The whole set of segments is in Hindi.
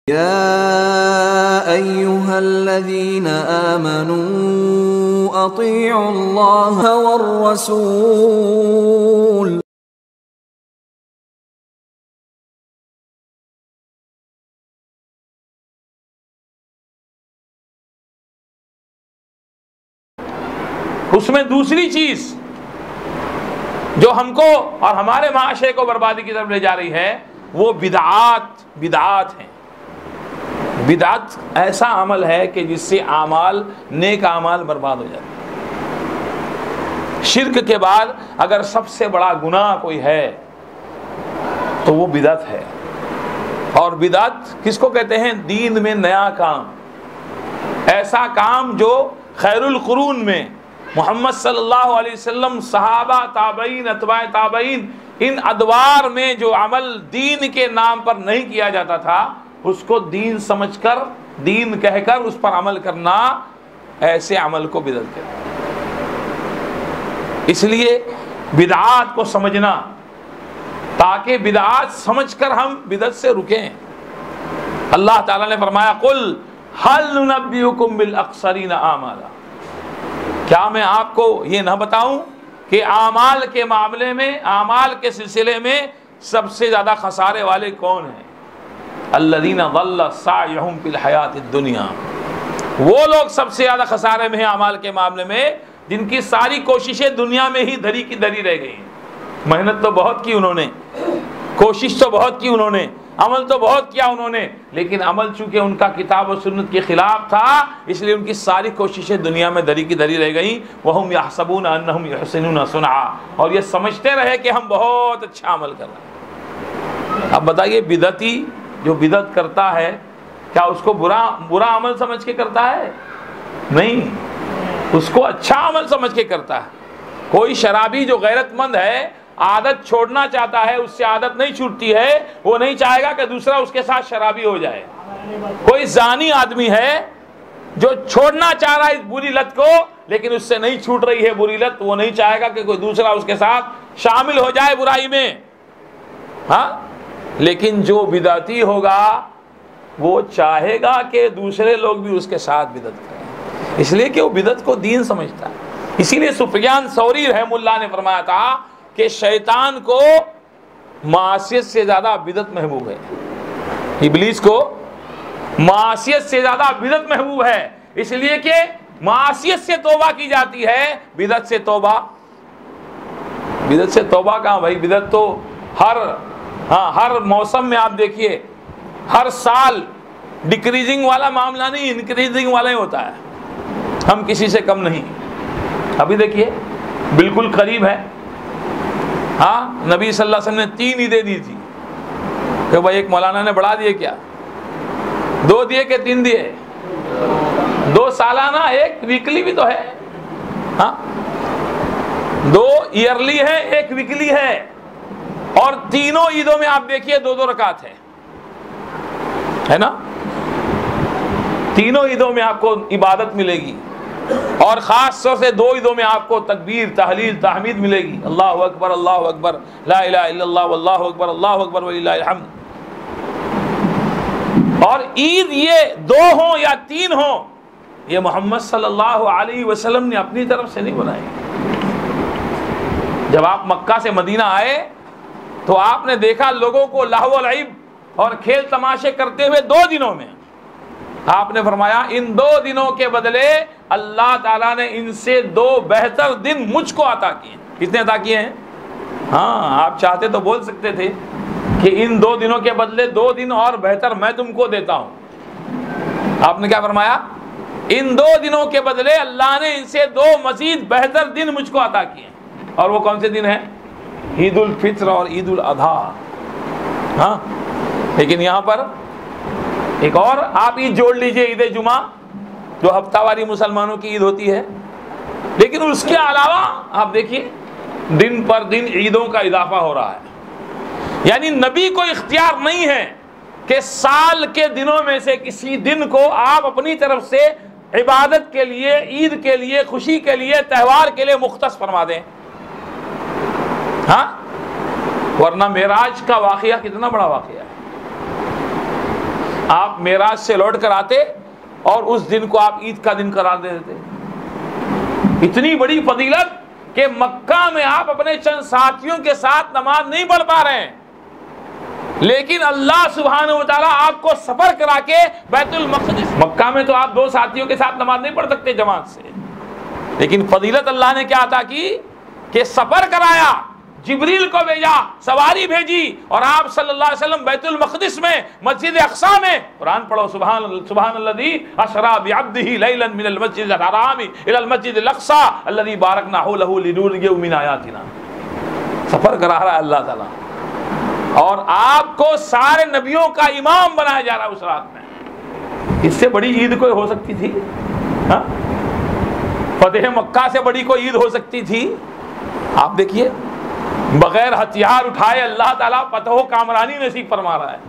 या अय्युहल्लज़ीना आमनू अतीउल्लाह वर्रसूल। उसमें दूसरी चीज जो हमको और हमारे माशरे को बर्बादी की तरफ ले जा रही है वो बिदआत है। बिदअत ऐसा अमल है कि जिससे आमाल, नेक आमाल बर्बाद हो जाते हैं। शिर्क के बाद अगर सबसे बड़ा गुनाह कोई है तो वो बिदअत है। और बिदअत किसको कहते हैं? दीन में नया काम, ऐसा काम जो खैरुल कुरून में मोहम्मद सल्लल्लाहु अलैहि वसल्लम, सहाबा, ताबईन, अतबाए ताबईन, इन अदवार में जो अमल दीन के नाम पर नहीं किया जाता था उसको दीन समझकर, दीन कहकर उस पर अमल करना, ऐसे अमल को बिदअत कहते हैं। इसलिए बिदअत को समझना, ताकि बिदअत समझकर हम बिदअत से रुकें। अल्लाह ताला ने फरमाया कुल हल नुनब्बिउकुम बिल अक्सरीना आमाला, क्या मैं आपको ये ना बताऊं कि आमाल के मामले में, आमाल के सिलसिले में सबसे ज्यादा खसारे वाले कौन हैं? अल्लज़ीना ज़ल्ल सायुहुम फिल हयातिद दुनिया, वो लोग सबसे ज्यादा खसारे में हैं आमाल के मामले में जिनकी सारी कोशिशें दुनिया में ही धरी की धरी रह गई। मेहनत तो बहुत की उन्होंने, कोशिश तो बहुत की उन्होंने, अमल तो बहुत किया उन्होंने, लेकिन अमल चूंकि उनका किताब और सुन्नत के खिलाफ था इसलिए उनकी सारी कोशिशें दुनिया में धरी की धरी रह गई। वहुम यहसबून अन्नहुम युहसिनून सुनआ, और ये समझते रहे कि हम बहुत अच्छा अमल कर रहे हैं। अब बताइए, बिदअती जो बिदअत करता है क्या उसको बुरा अमल समझ के करता है? नहीं, उसको अच्छा अमल समझ के करता है। कोई शराबी जो गैरतमंद है, आदत छोड़ना चाहता है, उससे आदत नहीं छूटती है, वो नहीं चाहेगा कि दूसरा उसके साथ शराबी हो जाए। कोई जानी आदमी है जो छोड़ना चाह रहा है इस बुरी लत को, लेकिन उससे नहीं छूट रही है बुरी लत, वो नहीं चाहेगा कि कोई दूसरा उसके साथ शामिल हो जाए बुराई में। हाँ, लेकिन जो बिदअती होगा वो चाहेगा कि दूसरे लोग भी उसके साथ बिदअत करें, इसलिए कि वो बिदअत को दीन समझता है। इसीलिए सुफियान सौरी रहमुल्लाह ने फरमाया था कि शैतान को मासियत से ज्यादा बिदअत महबूब है, इब्लीस को मासियत से ज्यादा बिदअत महबूब है। इसलिए कि मासियत से तौबा की जाती है, बिदअत से तौबा कहाँ भाई? बिदअत तो हर मौसम में आप देखिए, हर साल डिक्रीजिंग वाला मामला नहीं, इंक्रीजिंग वाला ही होता है। हम किसी से कम नहीं। अभी देखिए बिल्कुल करीब है, हाँ, नबी सल्लल्लाहु अलैहि वसल्लम ने 3 ईदें दी थी कि भाई एक मौलाना ने बढ़ा दिए क्या? 2 दिए कि 3 दिए? 2 सालाना, 1 वीकली भी तो है। हाँ, 2 ईयरली है, 1 वीकली है, और तीनों ईदों में आप देखिए 2-2 रकात है ना? तीनों ईदों में आपको इबादत मिलेगी, और खास तौर से 2 ईदों में आपको तकबीर, तहलील, तहमीद मिलेगी। अल्लाहु अकबर, अल्लाहु अकबर, ला इलाहा इल्लल्लाह, वल्लाहु अकबर, अल्लाहु अकबर, वलिल्लाहिल हम्द। और ईद ये 2 हो या 3 हो, ये मोहम्मद सल्लल्लाहु अलैहि वसल्लम ने अपनी तरफ से नहीं बनाई। जब आप मक्का से मदीना आए तो आपने देखा लोगों को लहव लईब और खेल तमाशे करते हुए 2 दिनों में। आपने फरमाया इन 2 दिनों के बदले अल्लाह ताला ने इनसे 2 बेहतर दिन मुझको अता किए। कितने अता किए हैं? हाँ, आप चाहते तो बोल सकते थे कि इन 2 दिनों के बदले 2 दिन और बेहतर मैं तुमको देता हूं। आपने क्या फरमाया? इन 2 दिनों के बदले अल्लाह ने इनसे 2 मजीद बेहतर दिन मुझको अता किए। और वो कौन से दिन है? ईद उल फित्र और ईद उल अधा। हाँ, लेकिन यहाँ पर एक और आप ईद जोड़ लीजिए, ईद जुमा, जो हफ्तावारी मुसलमानों की ईद होती है। लेकिन उसके अलावा आप देखिए दिन पर दिन ईदों का इजाफा हो रहा है। यानी नबी को इख्तियार नहीं है कि साल के दिनों में से किसी दिन को आप अपनी तरफ से इबादत के लिए, ईद के लिए, खुशी के लिए, त्यौहार के लिए मुख्तस फरमा दें। हाँ, वरना मेराज का वाकया कितना बड़ा वाकया है। आप मेराज से लौट कर आते और उस दिन को आप ईद का दिन करार दे देते। इतनी बड़ी फजीलत कि मक्का में आप अपने चंद साथियों के साथ नमाज नहीं पढ़ पा रहे हैं, लेकिन अल्लाह सुब्हानहू व तआला आपको सफर करा के बैतुल मक़दिस, मक्का में तो आप 2 साथियों के साथ नमाज नहीं पढ़ सकते जमात से, लेकिन फजीलत अल्लाह ने क्या अता की कि सफर कराया, जिब्रील को भेजा, सवारी भेजी और आप सल्लल्लाहु अलैहि वसल्लम बैतुल मक़दिस में मस्जिद अक़सा में कुरान पढ़ो। सुब्हानल्लज़ी अस्रा बिअब्दिही लैलन मिनल मस्जिदिल हरामी इलल मस्जिदिल अक़सा अल्लज़ी बारकना हौलहू लिनुरियहु मिन आयातिना। सफर करा रहा है अल्लाह ताला और आपको सारे नबियों का इमाम बनाया जा रहा है उस रात में। इससे बड़ी ईद कोई हो सकती थी? हाँ? फतेह मक्का से बड़ी कोई ईद हो सकती थी? आप देखिए, बगैर हथियार उठाए अल्लाह ताला फतह कामरानी नसीब फरमा रहा है।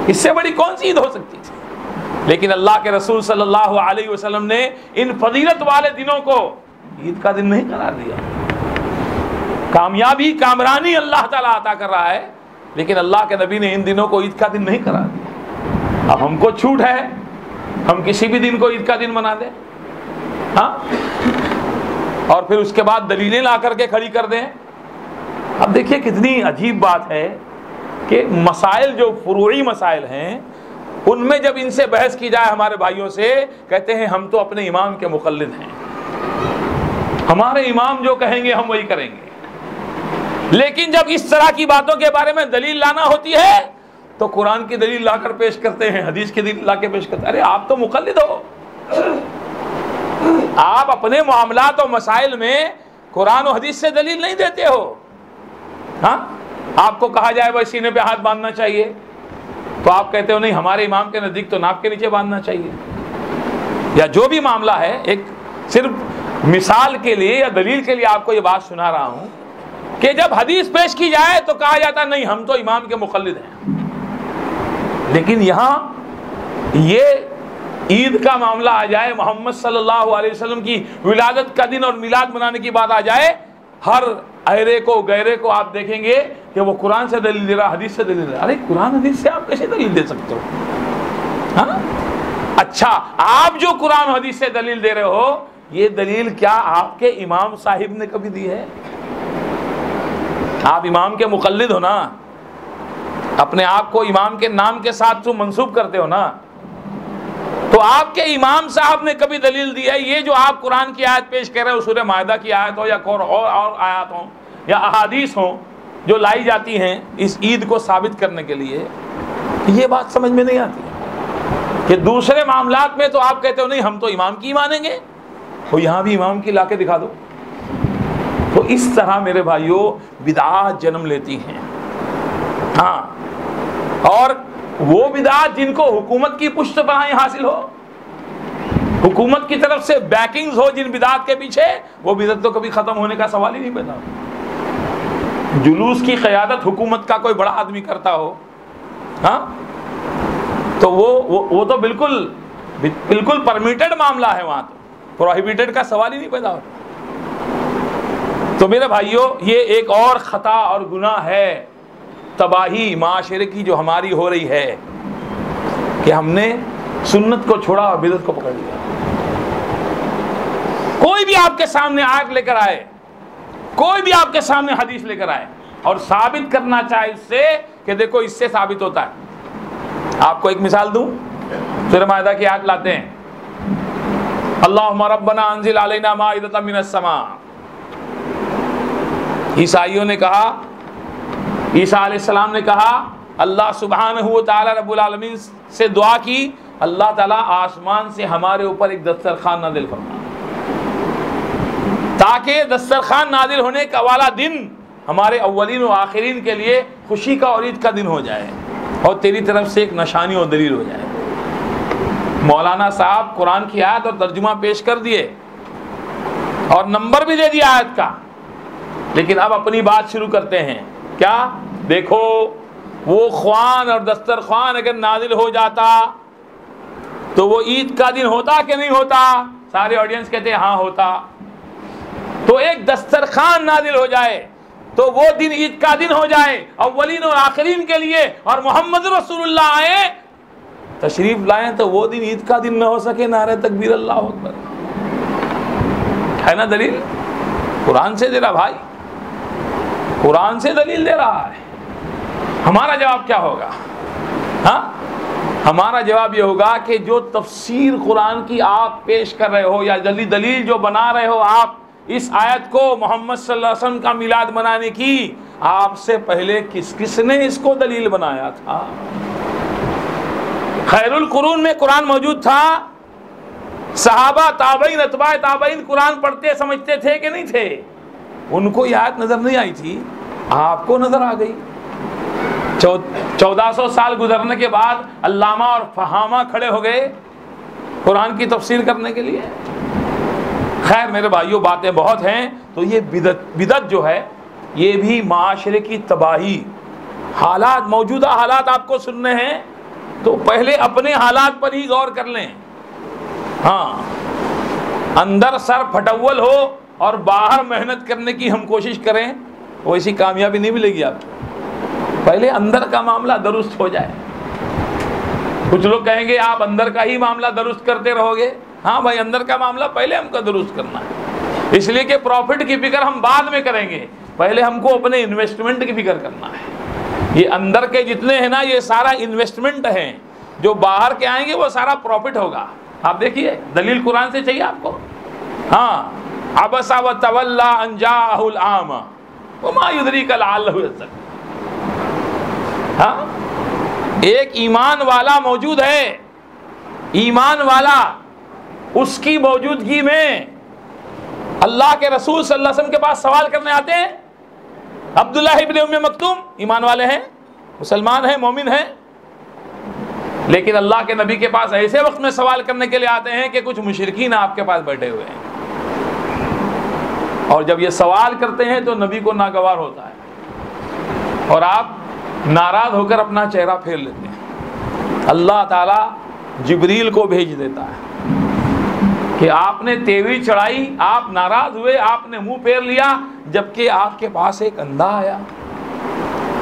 इससे बड़ी कौन सी ईद हो सकती थी? लेकिन अल्लाह के रसूल सल्लल्लाहु अलैहि वसल्लम ने इन फजीलत वाले दिनों को ईद का दिन नहीं करार दिया। कामयाबी कामरानी अल्लाह ताला अता कर रहा है, लेकिन अल्लाह के नबी ने इन दिनों को ईद का दिन नहीं करार दिया। अब हमको छूट है, हम किसी भी दिन को ईद का दिन बना दें, हाँ? और फिर उसके बाद दलीलें ला करके खड़ी कर दें। अब देखिए कितनी अजीब बात है कि मसाइल जो फुरूई मसाइल हैं उनमें जब इनसे बहस की जाए हमारे भाइयों से, कहते हैं हम तो अपने इमाम के मुक़ल्लिद हैं, हमारे इमाम जो कहेंगे हम वही करेंगे। लेकिन जब इस तरह की बातों के बारे में दलील लाना होती है तो कुरान की दलील लाकर पेश करते हैं, हदीस की दलील ला के पेश करते हैं। अरे आप तो मुक़ल्लिद हो, आप अपने मामलात और मसाइल में कुरान और हदीस से दलील नहीं देते हो। हाँ, आपको कहा जाए भाई सीने पे हाथ बांधना चाहिए तो आप कहते हो नहीं, हमारे इमाम के नज़दीक तो नाक के नीचे बांधना चाहिए। या जो भी मामला है, एक सिर्फ मिसाल के लिए या दलील के लिए आपको ये बात सुना रहा हूं कि जब हदीस पेश की जाए तो कहा जाता नहीं हम तो इमाम के मुक़ल्लिद हैं। लेकिन यहाँ ये ईद का मामला आ जाए, मोहम्मद सल्लल्लाहु अलैहि वसल्लम की विलादत का दिन और मिलाद मनाने की बात आ जाए, हर अहरे को गैरे को आप देखेंगे कि वो कुरान से दलील दे रहा, हदीस से दलील दे रहा। अरे कुरान हदीस से आप कैसे दलील दे सकते हो? हाँ? अच्छा, आप जो कुरान हदीस से दलील दे रहे हो, ये दलील क्या आपके इमाम साहिब ने कभी दी है? आप इमाम के मुक़ल्लिद हो ना, अपने आप को इमाम के नाम के साथ तुम मंसूब करते हो ना, तो आपके इमाम साहब ने कभी दलील दी है? ये जो आप कुरान की आयत पेश कर रहे हो, सूरह माइदा की आयत हो या और आयत हो या अहादीस हो जो लाई जाती हैं इस ईद को साबित करने के लिए, ये बात समझ में नहीं आती कि दूसरे मामलात में तो आप कहते हो नहीं हम तो इमाम की मानेंगे, तो यहाँ भी इमाम की लाके दिखा दो। तो इस तरह मेरे भाइयों बिदआत जन्म लेती हैं। हाँ, और वो बिदआत जिनको हुकूमत की पुष्टपनाही हासिल हो, हुकूमत की तरफ से बैकिंग्स हो जिन बिदआत के पीछे, वो बिदअत तो कभी खत्म होने का सवाल ही नहीं पैदा। जुलूस की क़यादत हुकूमत का कोई बड़ा आदमी करता हो, हाँ, तो वो तो बिल्कुल परमिटेड मामला है, वहां तो प्रोहिबिटेड का सवाल ही नहीं पैदा होता। तो मेरे भाइयों ये एक और खता और गुनाह है, तबाही माशरे की जो हमारी हो रही है कि हमने सुन्नत को छोड़ा और बिदअत को पकड़ लिया। कोई भी आपके सामने आयत लेकर आए, कोई भी आपके सामने हदीस लेकर आए और साबित करना चाहे इससे कि देखो इससे साबित होता है। आपको एक मिसाल दूं, सूरह माइदा की आयत लाते हैं, अल्लाहुम्मा रब्बना अंजिल अलैना माइदतम मिनस समा। ईसाइयों ने कहा, ईसा अलैहिस्सलाम ने कहा, अल्लाह सुब्हानहू व तआला रब्बुल आलमीन से दुआ की, अल्लाह ताला आसमान से हमारे ऊपर एक दस्तरखान नाजिल फरमा, ताकि दस्तरखान नाजिल होने का वाला दिन हमारे अव्वलीन और आखिरीन के लिए खुशी का और ईद का दिन हो जाए और तेरी तरफ से एक निशानी और दलील हो जाए। मौलाना साहब कुरान की आयत और तर्जुमा पेश कर दिए और नंबर भी दे दिया आयत का, लेकिन अब अपनी बात शुरू करते हैं। क्या? देखो वो ख्वान और दस्तरखान अगर नाजिल हो जाता तो वो ईद का दिन होता कि नहीं होता? सारे ऑडियंस कहते हैं हाँ होता। तो एक दस्तरखान नाजिल हो जाए तो वो दिन ईद का दिन हो जाए अव्वलीन और आखिरीन के लिए, और मोहम्मद रसूलुल्लाह आए तशरीफ लाएं तो वो दिन ईद का दिन ना हो सके, नारे तकबीर अल्लाह अकबर, है ना दलील? कुरान से दे रहा भाई, कुरान से दलील दे रहा है। हमारा जवाब क्या होगा? हाँ, हमारा जवाब ये होगा कि जो तफसीर कुरान की आप पेश कर रहे हो या जल्दी दलील जो बना रहे हो आप इस आयत को मोहम्मद सल्लल्लाहु अलैहि वसल्लम का मिलाद मनाने की, आपसे पहले किसने इसको दलील बनाया था? खैरुल कुरून में कुरान मौजूद था, सहाबा ताबईन अतबा ताबईन कुरान पढ़ते समझते थे कि नहीं थे? उनको ये आयत नजर नहीं आई थी, आपको नजर आ गई। 1400 साल गुजरने के बाद अल्लामा और फहामा खड़े हो गए कुरान की तफसीर करने के लिए। खैर मेरे भाइयों, बातें बहुत हैं। तो ये बिदत जो है ये भी माशरे की तबाही, हालात, मौजूदा हालात आपको सुनने हैं तो पहले अपने हालात पर ही गौर कर लें। हाँ, अंदर सर फटव्वल हो और बाहर मेहनत करने की हम कोशिश करें, वैसी कामयाबी नहीं मिलेगी आपको। पहले अंदर का मामला दुरुस्त हो जाए। कुछ लोग कहेंगे आप अंदर का ही मामला दुरुस्त करते रहोगे। हाँ भाई, अंदर का मामला पहले हमको दुरुस्त करना है, इसलिए कि प्रॉफिट की फिक्र हम बाद में करेंगे, पहले हमको अपने इन्वेस्टमेंट की फिक्र करना है। ये अंदर के जितने हैं ना, ये सारा इन्वेस्टमेंट है, जो बाहर के आएंगे वो सारा प्रॉफिट होगा। आप देखिए, दलील कुरान से चाहिए आपको। हाँ, अबसा व तवल्ला अन जाअहुल आमा वमा युद्रिका लअल्लहु यज़्ज़क्का। हाँ, एक ईमान वाला मौजूद है, ईमान वाला, उसकी मौजूदगी में अल्लाह के रसूल सल्लल्लाहु अलैहि वसल्लम के पास सवाल करने आते हैं। अब्दुल्लाह इब्न उम्मे मक्तूम ईमान वाले हैं, मुसलमान हैं, मोमिन हैं, लेकिन अल्लाह के नबी के पास ऐसे वक्त में सवाल करने के लिए आते हैं कि कुछ मुशरिकीन आपके पास बैठे हुए हैं, और जब ये सवाल करते हैं तो नबी को नागवार होता है और आप नाराज होकर अपना चेहरा फेर लेते हैं। अल्लाह ताला जिब्रील को भेज देता है कि आपने तेवरी चढ़ाई, आप नाराज हुए, आपने मुंह फेर लिया, जबकि आपके पास एक अंधा आया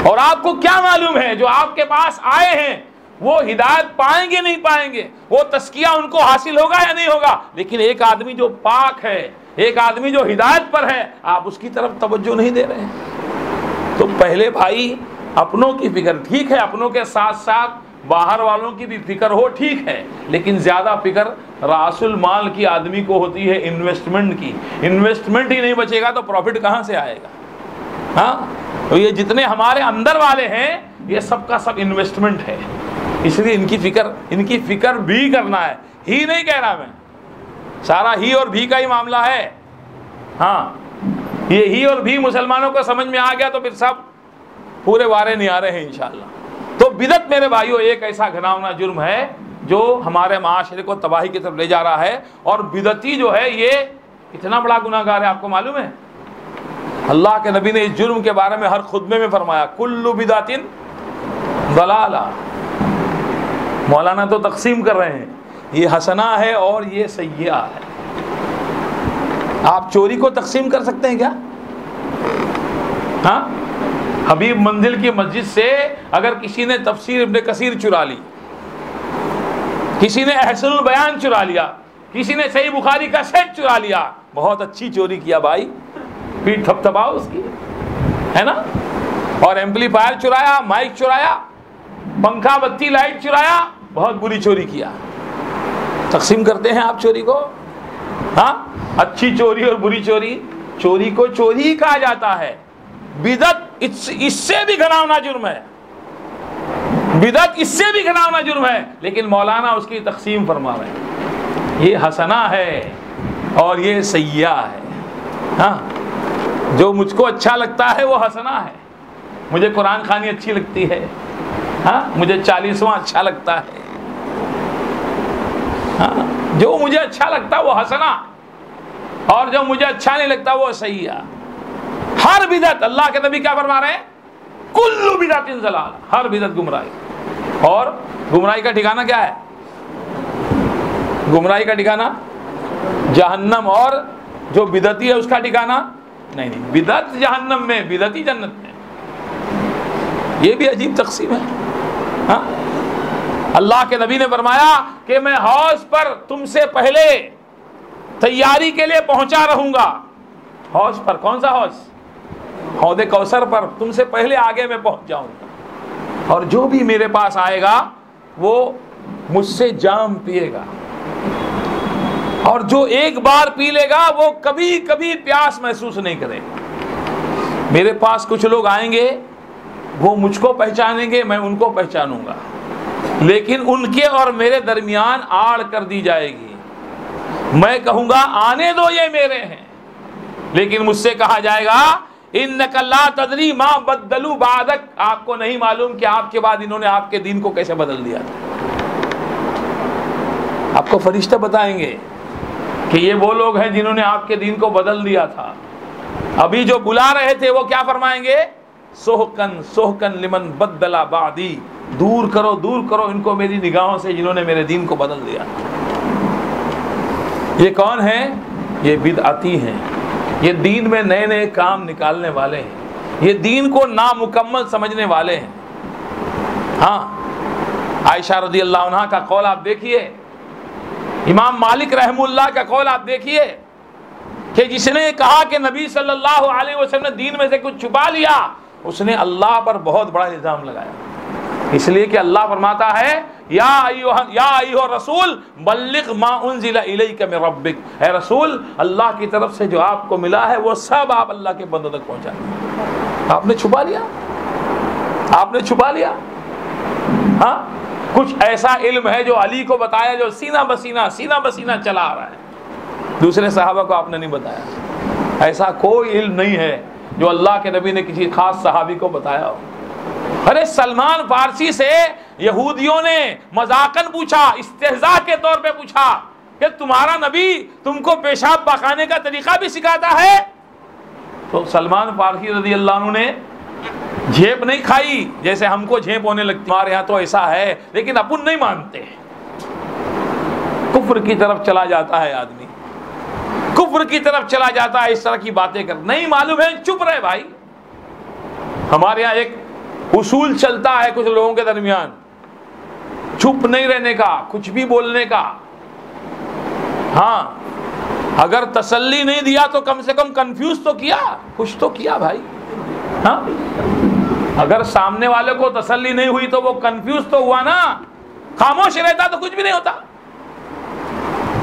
और आपको क्या मालूम है जो आपके पास आए हैं वो हिदायत पाएंगे नहीं पाएंगे, वो तस्किया उनको हासिल होगा या नहीं होगा। लेकिन एक आदमी जो पाक है, एक आदमी जो हिदायत पर है, आप उसकी तरफ तवज्जो नहीं दे रहे हैं। तो पहले भाई अपनों की फिक्र ठीक है, अपनों के साथ साथ बाहर वालों की भी फिक्र हो, ठीक है, लेकिन ज्यादा फिक्र रासुल माल की आदमी को होती है, इन्वेस्टमेंट की। इन्वेस्टमेंट ही नहीं बचेगा तो प्रॉफिट कहां से आएगा? हाँ, तो ये जितने हमारे अंदर वाले हैं ये सब का सब इन्वेस्टमेंट है, इसलिए इनकी फिक्र भी करना है। ही नहीं कह रहा मैं, सारा ही और भी का ही मामला है। हाँ, ये ही और भी मुसलमानों को समझ में आ गया तो फिर सब पूरे वारे नहीं आ रहे हैं इंशाअल्लाह। तो बिदत मेरे भाइयों एक ऐसा घिनौना जुर्म है जो हमारे माशरे को तबाही की तरफ ले जा रहा है, और बिदती जो है ये इतना बड़ा गुनाहगार है, आपको मालूम है? अल्लाह के नबी ने इस जुर्म के बारे में हर खुतबे में फरमाया, कुल्लु बिदातिन दलाला। मौलाना तो तकसीम कर रहे हैं, ये हसना है और ये सय्या है। आप चोरी को तकसीम कर सकते हैं क्या? हाँ, हबीब मंजिल की मस्जिद से अगर किसी ने तफसीर इब्ने कसीर चुरा ली, किसी ने अहसनुल बयान चुरा लिया, किसी ने सही बुखारी का सेट चुरा लिया, बहुत अच्छी चोरी किया भाई, पीठ थपथपाओ उसकी, है ना? और एम्पलीफायर चुराया, माइक चुराया, पंखा बत्ती लाइट चुराया, बहुत बुरी चोरी किया। तकसीम करते हैं आप चोरी को? हाँ, अच्छी चोरी और बुरी चोरी, चोरी को चोरी ही कहा जाता है। बिदत इससे भी घिनौना जुर्म है, बिदत इससे भी घिनौना जुर्म है, लेकिन मौलाना उसकी तकसीम फरमा रहे हैं, ये हसना है और ये सय्या है। हाँ, जो मुझको अच्छा लगता है वो हसना है, मुझे कुरान खानी अच्छी लगती है, हाँ, मुझे 40वां अच्छा लगता है, हाँ, जो मुझे अच्छा लगता है वो हसना, और जो मुझे अच्छा नहीं लगता वो सय्या। हर बिदत, अल्लाह के नबी क्या फरमा रहे हैं? कुल्लु बिदतिन ज़लाल, हर बिदत गुमराही। और गुमराही का ठिकाना क्या है? गुमराही का ठिकाना जहन्नम, और जो बिदती है उसका ठिकाना नहीं, बिदत जहन्नम में, बिदती जन्नत में। ये भी अजीब तकसीम है। हाँ, अल्लाह के नबी ने फरमाया कि मैं हौज पर तुमसे पहले तैयारी के लिए पहुंचा रहूंगा। हौज पर, कौन सा हौज? हौदे कौसर पर तुमसे पहले आगे मैं पहुंच जाऊंगा, और जो भी मेरे पास आएगा वो मुझसे जाम पिएगा, और जो एक बार पी लेगा वो कभी कभी प्यास महसूस नहीं करेगा। मेरे पास कुछ लोग आएंगे, वो मुझको पहचानेंगे, मैं उनको पहचानूंगा, लेकिन उनके और मेरे दरमियान आड़ कर दी जाएगी। मैं कहूंगा आने दो, ये मेरे हैं, लेकिन मुझसे कहा जाएगा इन्नका ला तदरी मा बद्दलू बादक, आपको नहीं मालूम कि आपके बाद इन्होंने आपके दीन को कैसे बदल दिया था। आपको फरिश्ते बताएंगे कि ये वो लोग हैं जिन्होंने आपके दीन को बदल दिया था। अभी जो बुला रहे थे वो क्या फरमाएंगे? सोहकन सोहकन लिमन बद्दला बादी, दूर करो इनको मेरी निगाहों से जिन्होंने मेरे दीन को बदल दिया। ये कौन है? ये बिदअती हैं, ये दीन में नए नए काम निकालने वाले हैं, ये दीन को नामुकम्मल समझने वाले हैं। हाँ, आयशा रज़ी अल्लाह अन्हा का कौल आप देखिए, इमाम मालिक रहमुल्लाह का कौल आप देखिए कि जिसने कहा कि नबी सल्लल्लाहु अलैहि वसल्लम ने दीन में से कुछ छुपा लिया, उसने अल्लाह पर बहुत बड़ा इल्जाम लगाया। इसलिए कि अल्लाह फरमाता है या अय्युहा रसूल बल्लिग मा उन्ज़िला इलैका मिन रब्बिक, है रसूल अल्लाह की तरफ से जो आपको मिला है वो सब आप अल्लाह के बंदों तक पहुंचाएं। आपने छुपा लिया, आपने छुपा लिया। हाँ, कुछ ऐसा इल्म है जो अली को बताया, जो सीना बसीना चला आ रहा है, दूसरे सहाबा को आपने नहीं बताया। ऐसा कोई इल्म नहीं है जो अल्लाह के नबी ने किसी खास सहाबी को बताया हो। अरे सलमान फारसी से यहूदियों ने मजाकन पूछा, इस्तेहजा के तौर पे पूछा कि तुम्हारा नबी तुमको पेशाब पकाने का तरीका भी सिखाता है? तो सलमान फारसी रज़ी अल्लाह अन्हु ने झेप नहीं खाई जैसे हमको झेप होने लगती, हमारे यहाँ तो ऐसा है, लेकिन अपन नहीं मानते। कुफ्र की तरफ चला जाता है आदमी, कुफ्र की तरफ चला जाता है, इस तरह की बातें कर। नहीं मालूम है, चुप रहे भाई। हमारे यहाँ एक उसूल चलता है कुछ लोगों के दरमियान, चुप नहीं रहने का, कुछ भी बोलने का। हाँ, अगर तसल्ली नहीं दिया तो कम से कम कंफ्यूज तो किया, कुछ तो किया भाई। हाँ, अगर सामने वाले को तसल्ली नहीं हुई तो वो कंफ्यूज तो हुआ ना, खामोश रहता तो कुछ भी नहीं होता।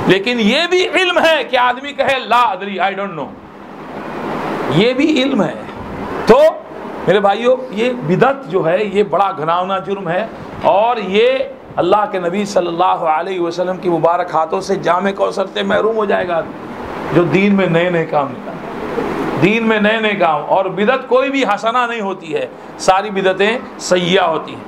लेकिन ये भी इल्म है कि आदमी कहे ला अदरी, आई डोंट नो, ये भी इल्म है। तो मेरे भाइयों, ये बिदअत जो है ये बड़ा घिनौना जुर्म है, और ये अल्लाह के नबी सल्लल्लाहु अलैहि वसल्लम की मुबारक हाथों से जामे कौसर से महरूम हो जाएगा, जो दीन में नए नए काम निकाले, दीन में नए नए काम। और बिदअत कोई भी हसना नहीं होती है, सारी बिदअतें सय्या होती हैं।